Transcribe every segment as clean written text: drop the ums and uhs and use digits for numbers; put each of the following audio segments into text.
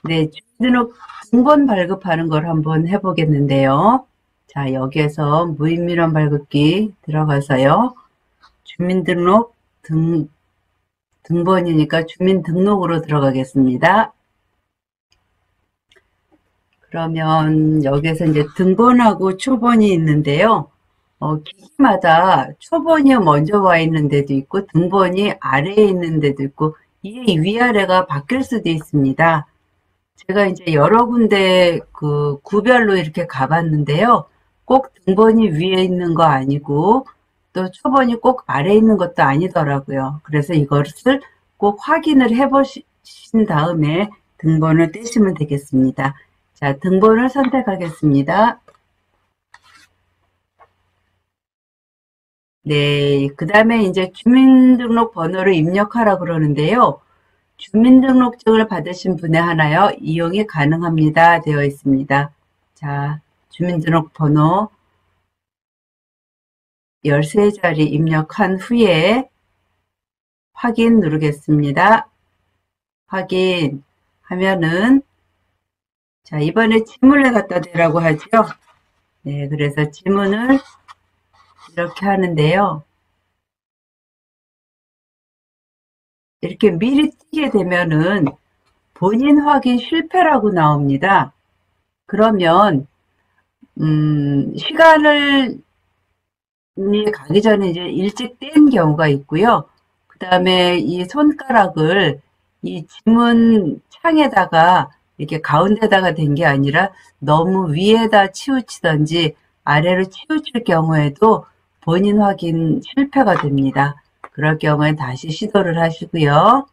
네, 주민등록 등본 발급하는 걸 한번 해보겠는데요. 자, 여기에서 무인민원 발급기 들어가서요. 주민등록 등본이니까 주민등록으로 들어가겠습니다. 그러면 여기에서 이제 등본하고 초본이 있는데요. 기기마다 초본이 먼저 와 있는 데도 있고 등본이 아래에 있는 데도 있고 이게 위아래가 바뀔 수도 있습니다. 제가 이제 여러 군데 그 구별로 이렇게 가봤는데요. 꼭 등본이 위에 있는 거 아니고 또 초본이 꼭 아래에 있는 것도 아니더라고요. 그래서 이것을 꼭 확인을 해보신 다음에 등본을 떼시면 되겠습니다. 자, 등본을 선택하겠습니다. 네, 그 다음에 이제 주민등록 번호를 입력하라 그러는데요. 주민등록증을 받으신 분에 한하여 이용이 가능합니다. 되어 있습니다. 자, 주민등록번호 13자리 입력한 후에 확인 누르겠습니다. 확인하면은 자, 이번에 지문을 갖다 대라고 하죠. 네, 그래서 지문을 이렇게 하는데요. 이렇게 미리 띄게 되면은 본인 확인 실패라고 나옵니다. 그러면 시간을 가기 전에 이제 일찍 뗀 경우가 있고요. 그 다음에 이 손가락을 이 지문 창에다가 이렇게 가운데다가 댄 게 아니라 너무 위에다 치우치던지 아래로 치우칠 경우에도 본인 확인 실패가 됩니다. 그럴 경우에 다시 시도를 하시고요.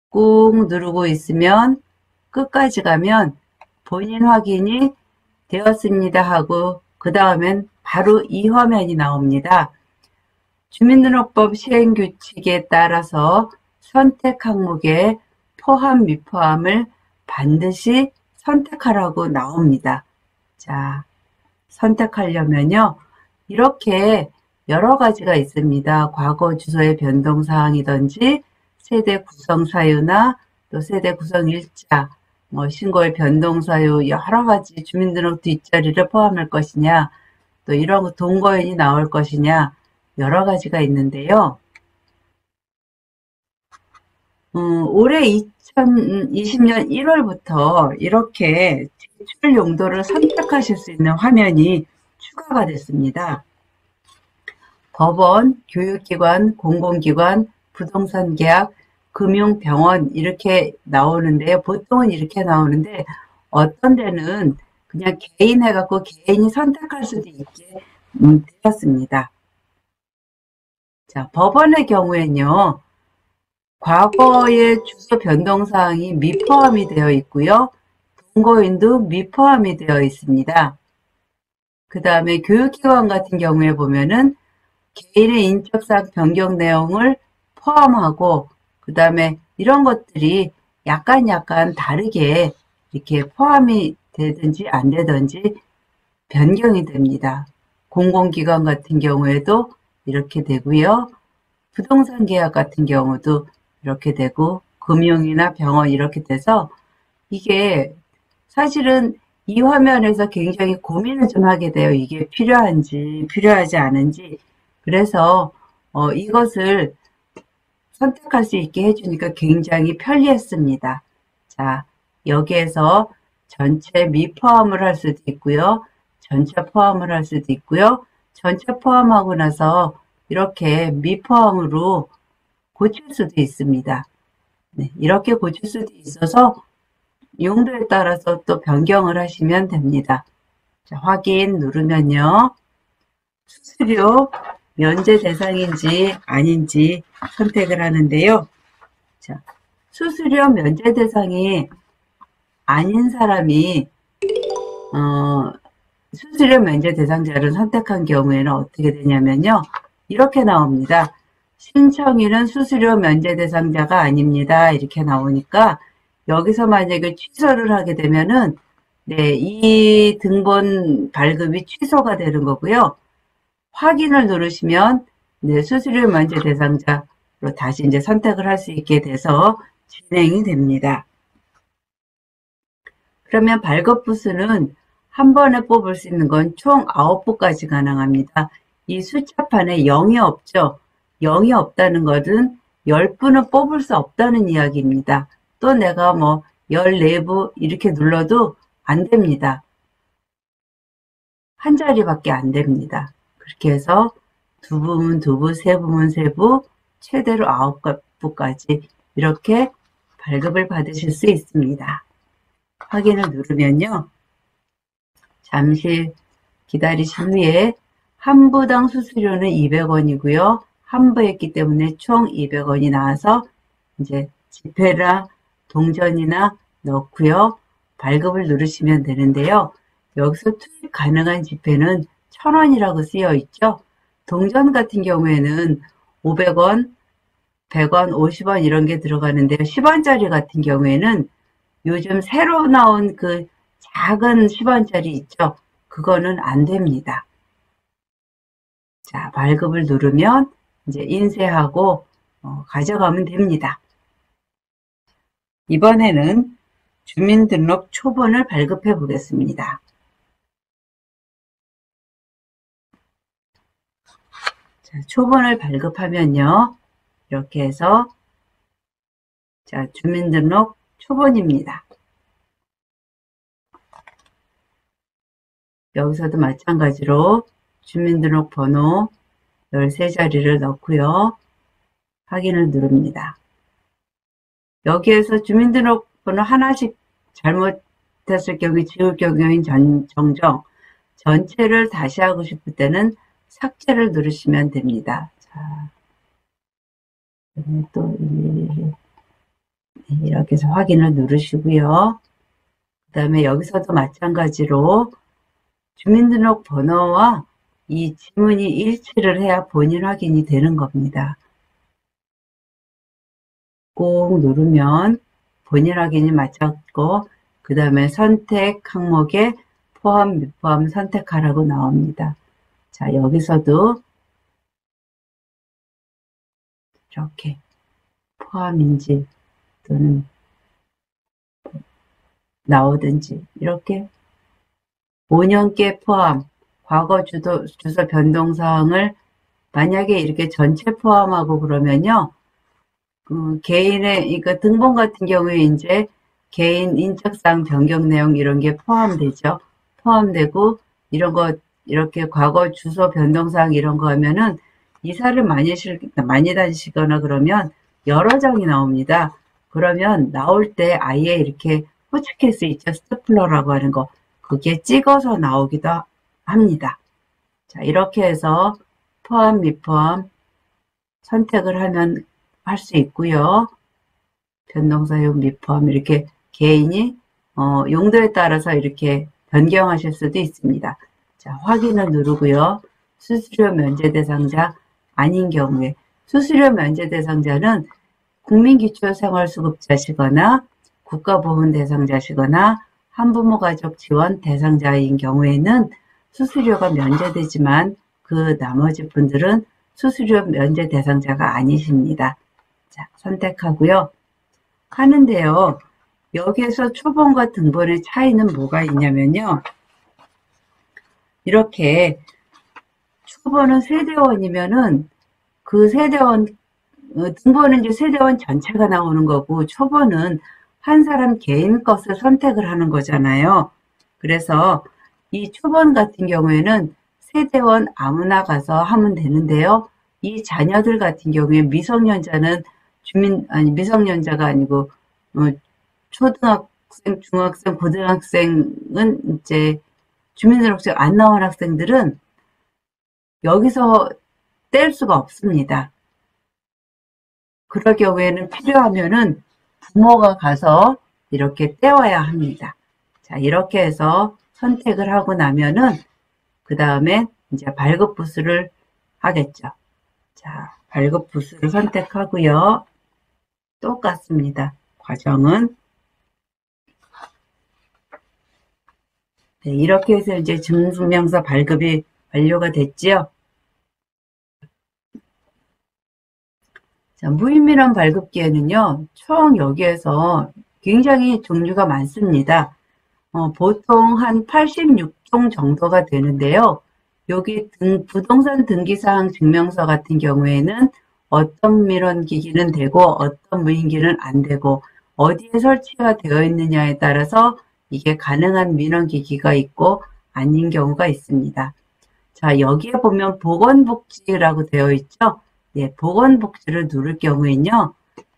꾹 누르고 있으면 끝까지 가면 본인 확인이 되었습니다 하고 그 다음엔 바로 이 화면이 나옵니다. 주민등록법 시행규칙에 따라서 선택 항목에 포함 미포함을 반드시 선택하라고 나옵니다. 자, 선택하려면요. 이렇게 여러 가지가 있습니다. 과거 주소의 변동사항이든지 세대 구성 사유나 또 세대 구성 일자, 신고의 변동 사유 여러 가지 주민등록 뒷자리를 포함할 것이냐, 또 이런 거 동거인이 나올 것이냐 여러 가지가 있는데요. 올해 2020년 1월부터 이렇게 제출 용도를 선택하실 수 있는 화면이 추가가 됐습니다. 법원, 교육기관, 공공기관, 부동산 계약, 금융병원 이렇게 나오는데요. 보통은 이렇게 나오는데 어떤 데는 그냥 개인 해갖고 개인이 선택할 수도 있게 되었습니다. 자, 법원의 경우에는요. 과거의 주소 변동사항이 미포함이 되어 있고요. 동거인도 미포함이 되어 있습니다. 그 다음에 교육기관 같은 경우에 보면은 개인의 인적사항 변경 내용을 포함하고 그 다음에 이런 것들이 약간 다르게 이렇게 포함이 되든지 안 되든지 변경이 됩니다. 공공기관 같은 경우에도 이렇게 되고요. 부동산 계약 같은 경우도 이렇게 되고 금융이나 병원 이렇게 돼서 이게 사실은 이 화면에서 굉장히 고민을 좀 하게 돼요. 이게 필요한지 필요하지 않은지. 그래서 이것을 선택할 수 있게 해주니까 굉장히 편리했습니다. 자, 여기에서 전체 미포함을 할 수도 있고요. 전체 포함을 할 수도 있고요. 전체 포함하고 나서 이렇게 미포함으로 고칠 수도 있습니다. 네, 이렇게 고칠 수도 있어서 용도에 따라서 또 변경을 하시면 됩니다. 자, 확인 누르면요. 수수료 면제 대상인지 아닌지 선택을 하는데요. 자, 수수료 면제 대상이 아닌 사람이 수수료 면제 대상자를 선택한 경우에는 어떻게 되냐면요. 이렇게 나옵니다. 신청인은 수수료 면제 대상자가 아닙니다. 이렇게 나오니까 여기서 만약에 취소를 하게 되면은 네, 이 등본 발급이 취소가 되는 거고요. 확인을 누르시면 네, 수수료 면제 대상자로 다시 이제 선택을 할 수 있게 돼서 진행이 됩니다. 그러면 발급 부수는 한 번에 뽑을 수 있는 건 총 9부까지 가능합니다. 이 숫자판에 0이 없죠. 0이 없다는 것은 10부는 뽑을 수 없다는 이야기입니다. 또 내가 뭐 14부 이렇게 눌러도 안 됩니다. 한 자리밖에 안 됩니다. 그렇게 해서 2부면 2부, 3부면 3부, 최대로 9부까지 이렇게 발급을 받으실 수 있습니다. 확인을 누르면요. 잠시 기다리신 후에 한 부당 수수료는 200원이고요. 한 부 했기 때문에 총 200원이 나와서 이제 지폐나 동전이나 넣고요. 발급을 누르시면 되는데요. 여기서 투입 가능한 지폐는 1000원이라고 쓰여 있죠. 동전 같은 경우에는 500원, 100원, 50원 이런 게 들어가는데요. 10원짜리 같은 경우에는 요즘 새로 나온 그 작은 10원짜리 있죠. 그거는 안 됩니다. 자, 발급을 누르면 이제 인쇄하고 가져가면 됩니다. 이번에는 주민등록 초본을 발급해 보겠습니다. 자, 초본을 발급하면요. 이렇게 해서 자, 주민등록 초본입니다. 여기서도 마찬가지로 주민등록번호 13자리를 넣고요. 확인을 누릅니다. 여기에서 주민등록번호 하나씩 잘못했을 경우에 지울 경우인 정정, 전체를 다시 하고 싶을 때는 삭제를 누르시면 됩니다. 자, 또 이렇게 해서 확인을 누르시고요. 그 다음에 여기서도 마찬가지로 주민등록번호와 이 지문이 일치를 해야 본인 확인이 되는 겁니다. 꼭 누르면 본인 확인이 맞췄고 그 다음에 선택 항목에 포함, 미포함 선택하라고 나옵니다. 자, 여기서도 이렇게 포함인지 또는 나오든지 이렇게 5년께 포함, 과거 주소 변동사항을 만약에 이렇게 전체 포함하고 그러면요. 개인의, 그러니까 등본 같은 경우에 이제 개인 인적사항 변경 내용 이런 게 포함되죠. 포함되고 이런 거 이렇게 과거 주소 변동사항 이런 거 하면은 이사를 많이 다니시거나 그러면 여러 장이 나옵니다. 그러면 나올 때 아예 이렇게 호치케이스 있죠. 스테플러라고 하는 거. 그게 찍어서 나오기도 합니다. 자, 이렇게 해서 포함, 미포함 선택을 하면 할 수 있고요. 변동사용, 미포함 이렇게 개인이 용도에 따라서 이렇게 변경하실 수도 있습니다. 자, 확인을 누르고요. 수수료 면제 대상자 아닌 경우에 수수료 면제 대상자는 국민기초생활수급자시거나 국가보훈 대상자시거나 한부모 가족 지원 대상자인 경우에는 수수료가 면제되지만 그 나머지 분들은 수수료 면제 대상자가 아니십니다. 자, 선택하고요. 하는데요. 여기에서 초본과 등본의 차이는 뭐가 있냐면요. 이렇게 초본은 세대원이면은 그 세대원, 등본은 이제 세대원 전체가 나오는 거고 초본은 한 사람 개인 것을 선택을 하는 거잖아요. 그래서 이 초본 같은 경우에는 세대원 아무나 가서 하면 되는데요. 이 자녀들 같은 경우에 미성년자는 미성년자가 아니고 초등학생, 중학생, 고등학생은 이제 주민등록증 안 나온 학생들은 여기서 뗄 수가 없습니다. 그럴 경우에는 필요하면은 부모가 가서 이렇게 떼어야 합니다. 자, 이렇게 해서 선택을 하고 나면은 그 다음에 이제 발급 부수를 하겠죠. 자, 발급 부수를 선택하고요. 똑같습니다. 과정은. 네, 이렇게 해서 이제 증명서 발급이 완료가 됐지요. 자, 무인민원 발급기에는요, 총 여기에서 굉장히 종류가 많습니다. 보통 한 86종 정도가 되는데요. 여기 부동산 등기사항 증명서 같은 경우에는 어떤 민원기기는 되고 어떤 무인기는 안 되고 어디에 설치가 되어 있느냐에 따라서 이게 가능한 민원기기가 있고 아닌 경우가 있습니다. 자, 여기에 보면 보건복지라고 되어 있죠. 예, 보건복지를 누를 경우에는요.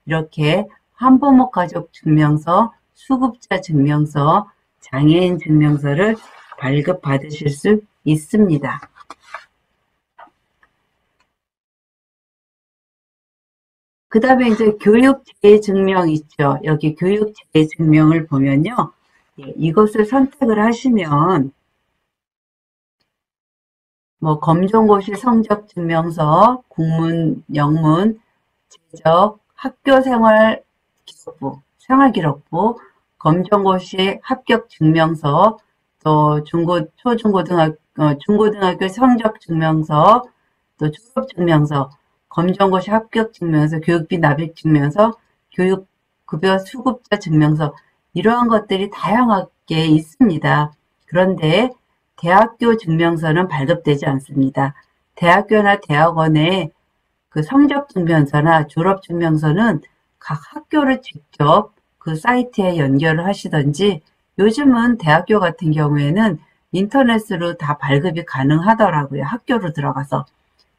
이렇게 한부모 가족 증명서, 수급자 증명서, 장애인 증명서를 발급받으실 수 있습니다. 그 다음에 이제 교육재증명 있죠. 여기 교육재증명을 보면요. 예, 이것을 선택을 하시면 뭐 검정고시 성적 증명서, 국문, 영문, 재적, 학교생활 기록부, 생활기록부, 검정고시 합격 증명서, 또 중고등학교 성적 증명서, 또 졸업 증명서, 검정고시 합격 증명서, 교육비 납입 증명서, 교육급여 수급자 증명서, 이러한 것들이 다양하게 있습니다. 그런데 대학교 증명서는 발급되지 않습니다. 대학교나 대학원의 그 성적증명서나 졸업증명서는 각 학교를 직접 그 사이트에 연결을 하시던지 요즘은 대학교 같은 경우에는 인터넷으로 다 발급이 가능하더라고요. 학교로 들어가서.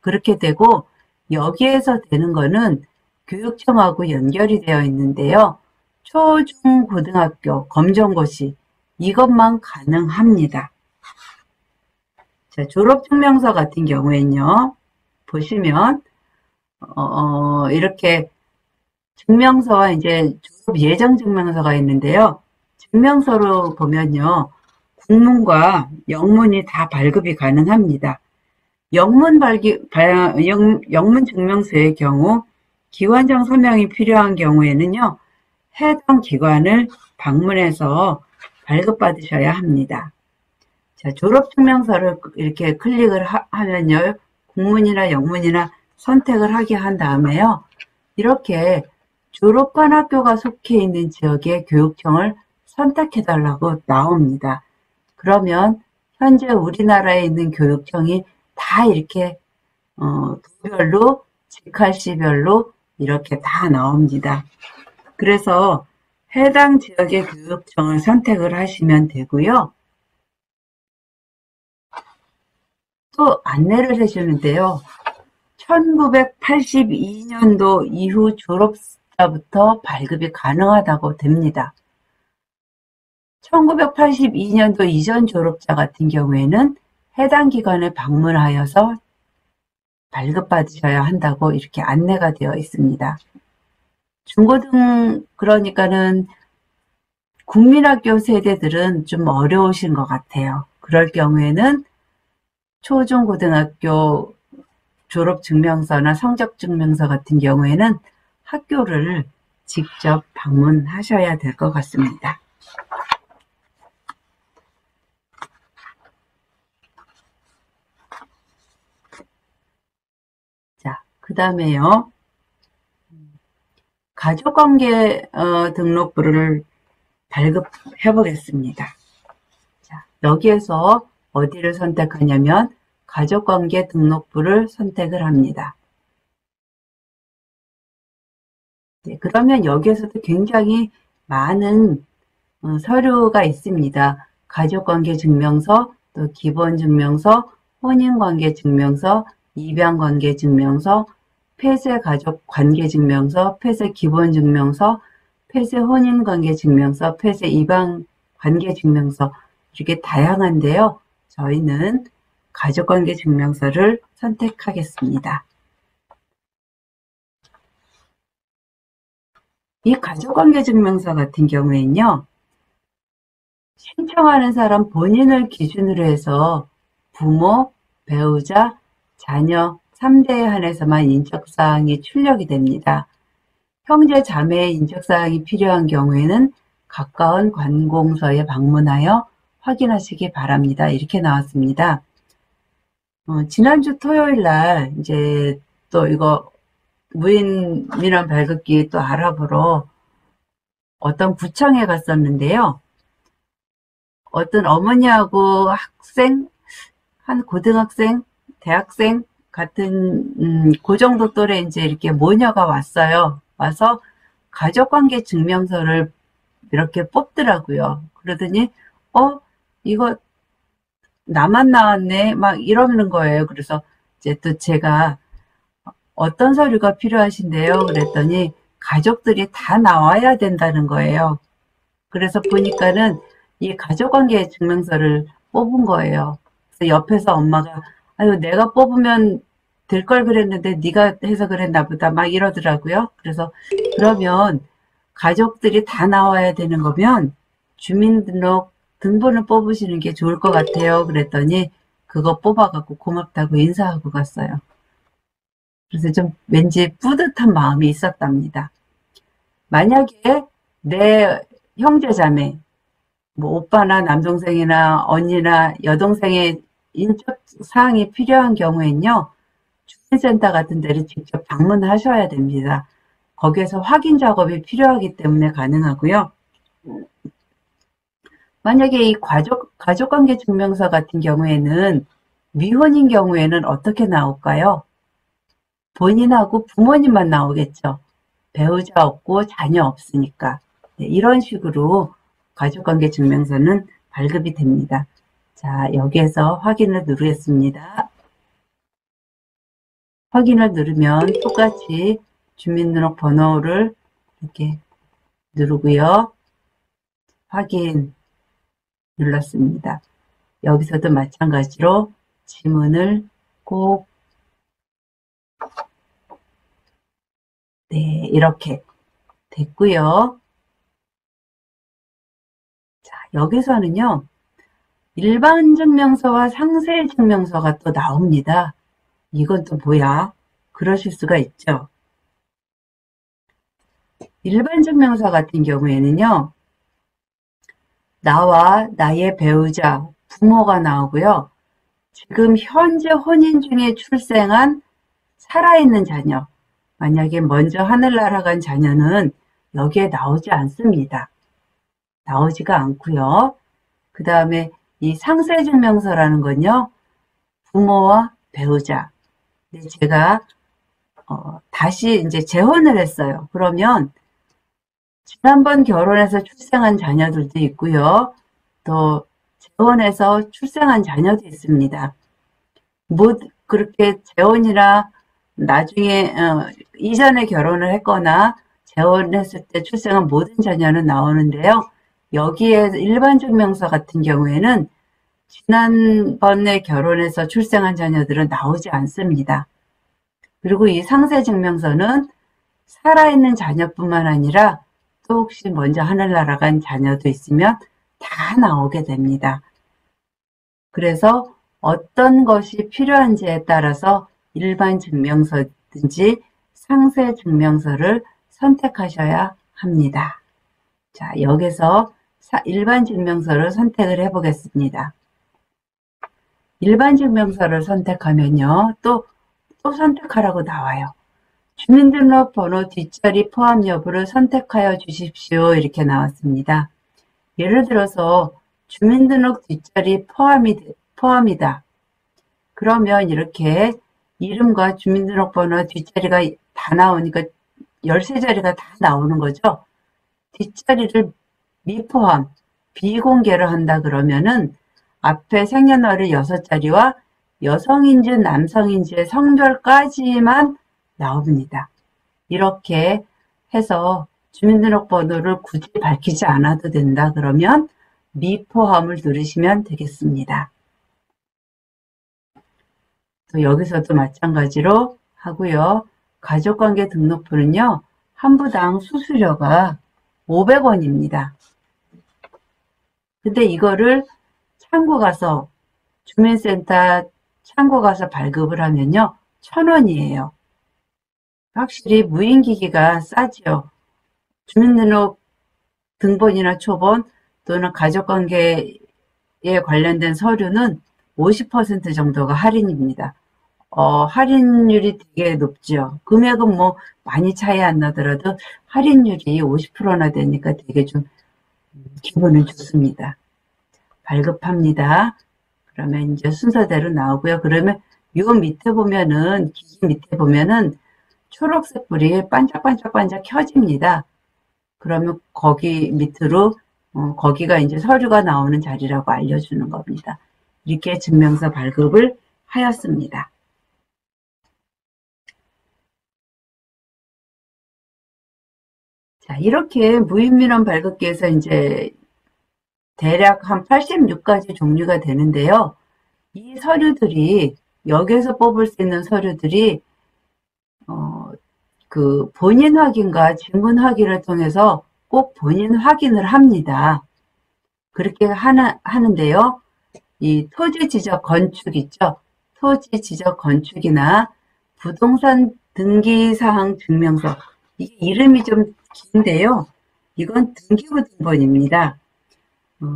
그렇게 되고 여기에서 되는 거는 교육청하고 연결이 되어 있는데요. 초, 중, 고등학교, 검정고시 이것만 가능합니다. 자, 졸업증명서 같은 경우에는요. 보시면 이렇게 증명서와 이제 졸업 예정 증명서가 있는데요. 증명서로 보면요. 국문과 영문이 다 발급이 가능합니다. 영문 증명서의 경우 기관장 서명이 필요한 경우에는요. 해당 기관을 방문해서 발급받으셔야 합니다. 자, 졸업증명서를 이렇게 클릭을 하면요. 국문이나 영문이나 선택을 하게 한 다음에요. 이렇게 졸업한 학교가 속해 있는 지역의 교육청을 선택해달라고 나옵니다. 그러면 현재 우리나라에 있는 교육청이 다 이렇게 도별로, 직할시별로 이렇게 다 나옵니다. 그래서 해당 지역의 교육청을 선택을 하시면 되고요. 또 안내를 해주는데요. 1982년도 이후 졸업자부터 발급이 가능하다고 됩니다. 1982년도 이전 졸업자 같은 경우에는 해당 기관을 방문하여서 발급받으셔야 한다고 이렇게 안내가 되어 있습니다. 그러니까는 국민학교 세대들은 좀 어려우신 것 같아요. 그럴 경우에는 초중고등학교 졸업증명서나 성적증명서 같은 경우에는 학교를 직접 방문하셔야 될 것 같습니다. 자, 그 다음에요. 가족관계 등록부를 발급해 보겠습니다. 자, 여기에서 어디를 선택하냐면 가족관계 등록부를 선택을 합니다. 네, 그러면 여기에서도 굉장히 많은 서류가 있습니다. 가족관계 증명서, 또 기본증명서, 혼인관계 증명서, 입양관계 증명서, 폐쇄가족관계 증명서, 폐쇄기본증명서, 폐쇄혼인관계 증명서, 폐쇄 입양관계 증명서 이렇게 다양한데요. 저희는 가족관계 증명서를 선택하겠습니다. 이 가족관계 증명서 같은 경우에는요. 신청하는 사람 본인을 기준으로 해서 부모, 배우자, 자녀, 3대에 한해서만 인적사항이 출력이 됩니다. 형제 자매의 인적사항이 필요한 경우에는 가까운 관공서에 방문하여 확인하시기 바랍니다. 이렇게 나왔습니다. 지난주 토요일 날 이제 또 이거 무인 민원 발급기 또 알아보러 어떤 구청에 갔었는데요. 어떤 어머니하고 학생, 한 고등학생, 대학생 같은 그 정도 또래 이제 이렇게 모녀가 왔어요. 와서 가족관계 증명서를 이렇게 뽑더라고요. 그러더니 이거 나만 나왔네 막 이러는 거예요. 그래서 이제 또 제가 어떤 서류가 필요하신데요? 그랬더니 가족들이 다 나와야 된다는 거예요. 그래서 보니까는 이 가족관계 증명서를 뽑은 거예요. 그래서 옆에서 엄마가 아유 내가 뽑으면 될 걸 그랬는데 네가 해서 그랬나 보다 막 이러더라고요. 그래서 그러면 가족들이 다 나와야 되는 거면 주민등록 등본을 뽑으시는 게 좋을 것 같아요. 그랬더니 그거 뽑아갖고 고맙다고 인사하고 갔어요. 그래서 좀 왠지 뿌듯한 마음이 있었답니다. 만약에 내 형제자매, 뭐 오빠나 남동생이나 언니나 여동생의 인적 사항이 필요한 경우엔요, 주민센터 같은 데를 직접 방문하셔야 됩니다. 거기에서 확인 작업이 필요하기 때문에 가능하고요. 만약에 이 가족관계 증명서 같은 경우에는 미혼인 경우에는 어떻게 나올까요? 본인하고 부모님만 나오겠죠. 배우자 없고 자녀 없으니까. 네, 이런 식으로 가족관계 증명서는 발급이 됩니다. 자, 여기에서 확인을 누르겠습니다. 확인을 누르면 똑같이 주민등록번호를 이렇게 누르고요. 확인 눌렀습니다. 여기서도 마찬가지로 지문을 꼭 네, 이렇게 됐고요. 자, 여기서는요. 일반 증명서와 상세 증명서가 또 나옵니다. 이건 또 뭐야? 그러실 수가 있죠. 일반 증명서 같은 경우에는요. 나와 나의 배우자, 부모가 나오고요. 지금 현재 혼인 중에 출생한 살아있는 자녀, 만약에 먼저 하늘나라 간 자녀는 여기에 나오지 않습니다. 나오지가 않고요. 그 다음에 이 상세증명서라는 건요. 부모와 배우자. 제가 다시 이제 재혼을 했어요. 그러면 지난번 결혼해서 출생한 자녀들도 있고요. 또 재혼해서 출생한 자녀도 있습니다. 뭐 그렇게 재혼이나 나중에 이전에 결혼을 했거나 재혼했을 때 출생한 모든 자녀는 나오는데요. 여기에 일반 증명서 같은 경우에는 지난번에 결혼해서 출생한 자녀들은 나오지 않습니다. 그리고 이 상세 증명서는 살아있는 자녀뿐만 아니라 또 혹시 먼저 하늘나라 간 자녀도 있으면 다 나오게 됩니다. 그래서 어떤 것이 필요한지에 따라서 일반 증명서든지 상세 증명서를 선택하셔야 합니다. 자, 여기서 일반 증명서를 선택을 해 보겠습니다. 일반 증명서를 선택하면요. 또 선택하라고 나와요. 주민등록번호 뒷자리 포함 여부를 선택하여 주십시오. 이렇게 나왔습니다. 예를 들어서 주민등록 뒷자리 포함이다. 그러면 이렇게 이름과 주민등록번호 뒷자리가 다 나오니까 13자리가 다 나오는 거죠. 뒷자리를 미포함, 비공개로 한다 그러면은 앞에 생년월일 6자리와 여성인지 남성인지의 성별까지만 나옵니다. 이렇게 해서 주민등록번호를 굳이 밝히지 않아도 된다 그러면 미포함을 누르시면 되겠습니다. 또 여기서도 마찬가지로 하고요. 가족관계 등록부는요. 한 부당 수수료가 500원입니다. 근데 이거를 창구 가서 주민센터 창구 가서 발급을 하면요. 1,000원이에요. 확실히 무인기기가 싸죠. 주민등록 등본이나 초본 또는 가족관계에 관련된 서류는 50% 정도가 할인입니다. 할인율이 되게 높죠. 금액은 뭐 많이 차이 안 나더라도 할인율이 50%나 되니까 되게 좀 기분은 좋습니다. 발급합니다. 그러면 이제 순서대로 나오고요. 그러면 요 밑에 보면은, 기기 밑에 보면은 초록색 불이 반짝반짝반짝 켜집니다. 그러면 거기 밑으로, 거기가 이제 서류가 나오는 자리라고 알려주는 겁니다. 이렇게 증명서 발급을 하였습니다. 자, 이렇게 무인민원 발급기에서 이제 대략 한 86가지 종류가 되는데요. 이 서류들이, 여기에서 뽑을 수 있는 서류들이, 그 본인 확인과 지문 확인을 통해서 꼭 본인 확인을 합니다. 그렇게 하는데요. 이 토지 지적 건축 있죠? 토지 지적 건축이나 부동산 등기사항 증명서. 이게 이름이 좀 긴데요. 이건 등기부 등본입니다.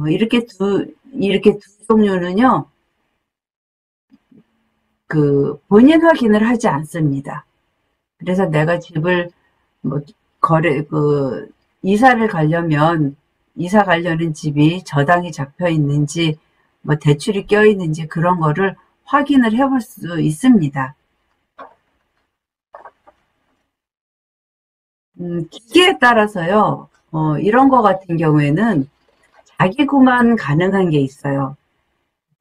이렇게 두 종류는요, 그 본인 확인을 하지 않습니다. 그래서 내가 집을 뭐 이사를 가려면, 이사 가려는 집이 저당이 잡혀 있는지 뭐 대출이 껴 있는지 그런 거를 확인을 해볼 수 있습니다. 기기에 따라서요, 이런 거 같은 경우에는 자기구만 가능한 게 있어요.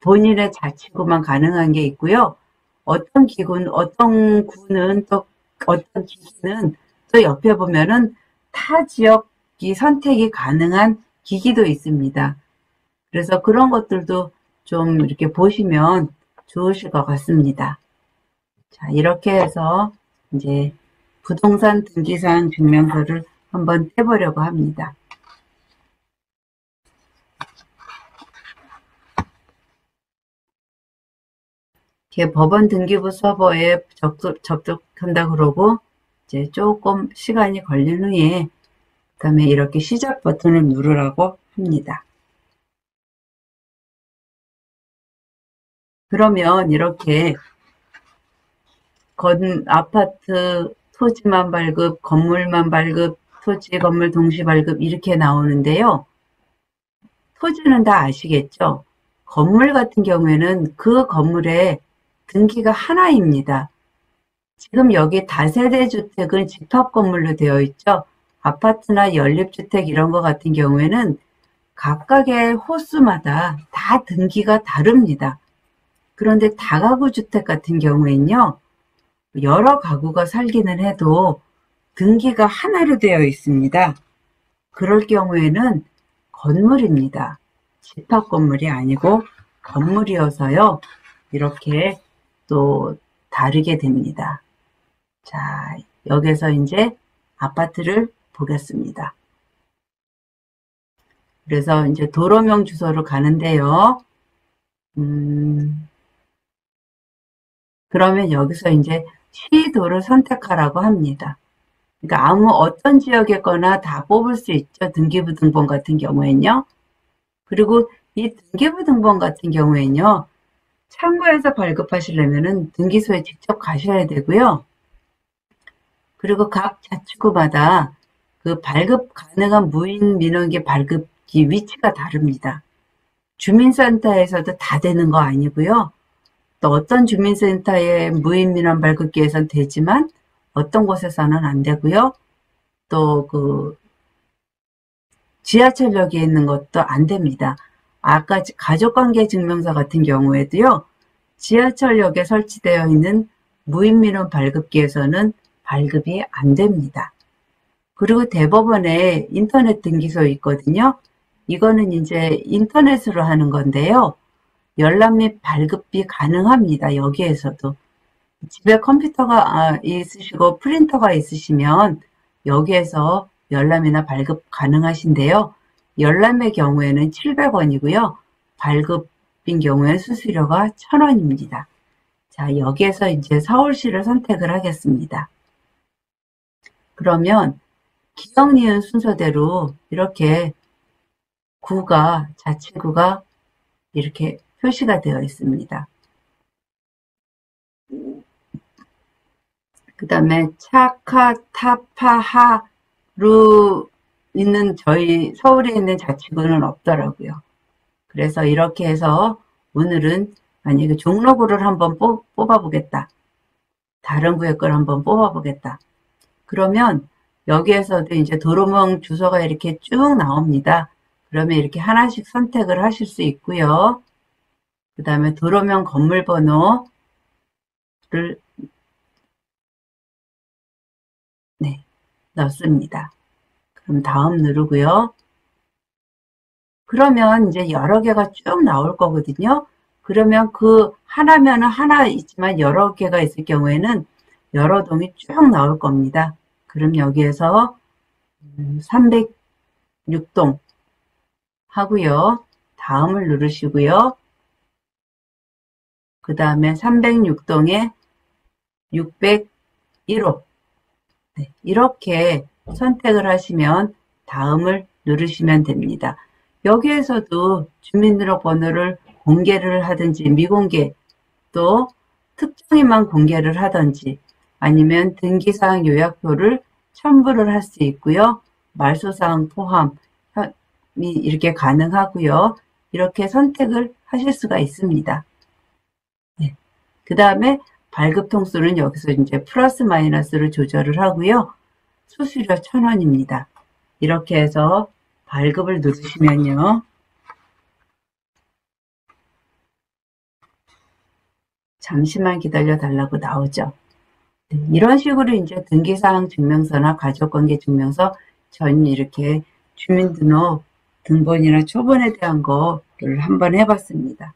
본인의 자치구만 가능한 게 있고요. 어떤 구는 또, 어떤 기기는 또 옆에 보면은 타 지역이 선택이 가능한 기기도 있습니다. 그래서 그런 것들도 좀 이렇게 보시면 좋으실 것 같습니다. 자, 이렇게 해서 이제 부동산 등기사항 증명서를 한번 떼보려고 합니다. 이렇게 법원 등기부 서버에 접속한다 그러고 이제 조금 시간이 걸린 후에 그다음에 이렇게 시작 버튼을 누르라고 합니다. 그러면 이렇게 아파트 토지만 발급, 건물만 발급, 토지 건물 동시 발급 이렇게 나오는데요. 토지는 다 아시겠죠? 건물 같은 경우에는 그 건물에 등기가 하나입니다. 지금 여기 다세대 주택은 집합 건물로 되어 있죠. 아파트나 연립주택 이런 거 같은 경우에는 각각의 호수마다 다 등기가 다릅니다. 그런데 다가구 주택 같은 경우에는요, 여러 가구가 살기는 해도 등기가 하나로 되어 있습니다. 그럴 경우에는 건물입니다. 집합 건물이 아니고 건물이어서요, 이렇게 또 다르게 됩니다. 자, 여기서 이제 아파트를 보겠습니다. 그래서 이제 도로명 주소로 가는데요. 그러면 여기서 이제 시도를 선택하라고 합니다. 그러니까 어떤 지역에 다 뽑을 수 있죠. 등기부 등본 같은 경우에는요. 그리고 이 등기부 등본 같은 경우에는요. 창구에서 발급하시려면은 등기소에 직접 가셔야 되고요. 그리고 각 자치구마다 그 발급 가능한 무인 민원기 발급기 위치가 다릅니다. 주민센터에서도 다 되는 거 아니고요. 또 어떤 주민센터의 무인 민원 발급기에선 되지만 어떤 곳에서는 안 되고요. 또 그 지하철역에 있는 것도 안 됩니다. 아까 가족관계 증명서 같은 경우에도요. 지하철역에 설치되어 있는 무인 민원 발급기에서는 발급이 안 됩니다. 그리고 대법원에 인터넷 등기소 있거든요. 이거는 이제 인터넷으로 하는 건데요. 열람 및 발급이 가능합니다. 여기에서도. 집에 컴퓨터가 있으시고 프린터가 있으시면 여기에서 열람이나 발급 가능하신데요. 열람의 경우에는 700원이고요. 발급인 경우에 수수료가 1,000원입니다. 자, 여기에서 이제 서울시를 선택을 하겠습니다. 그러면 기억, 니은 순서대로 이렇게 구가, 자치구가 이렇게 표시가 되어 있습니다. 그 다음에 차카타파하루 있는 저희 서울에 있는 자치구는 없더라고요. 그래서 이렇게 해서 오늘은 만약에 종로구를 한번 뽑아보겠다. 다른 구의 걸 한번 뽑아보겠다. 그러면 여기에서도 이제 도로명 주소가 이렇게 쭉 나옵니다. 그러면 이렇게 하나씩 선택을 하실 수 있고요. 그 다음에 도로명 건물 번호를 넣습니다. 그럼 다음 누르고요. 그러면 이제 여러 개가 쭉 나올 거거든요. 그러면 그 하나면은 하나 있지만 여러 개가 있을 경우에는 여러 동이 쭉 나올 겁니다. 그럼 여기에서 306동 하고요. 다음을 누르시고요. 그 다음에 306동에 601호 이렇게 선택을 하시면 다음을 누르시면 됩니다. 여기에서도 주민등록번호를 공개를 하든지 미공개 또 특정인만 공개를 하든지 아니면 등기사항 요약표를 첨부를 할 수 있고요. 말소사항 포함이 이렇게 가능하고요. 이렇게 선택을 하실 수가 있습니다. 네. 그 다음에 발급 통수는 여기서 이제 플러스 마이너스를 조절을 하고요. 수수료 1,000원입니다. 이렇게 해서 발급을 누르시면요. 잠시만 기다려 달라고 나오죠. 네, 이런 식으로 이제 등기사항 증명서나 가족관계 증명서 전 이렇게 주민등록 등본이나 초본에 대한 거를 한번 해봤습니다.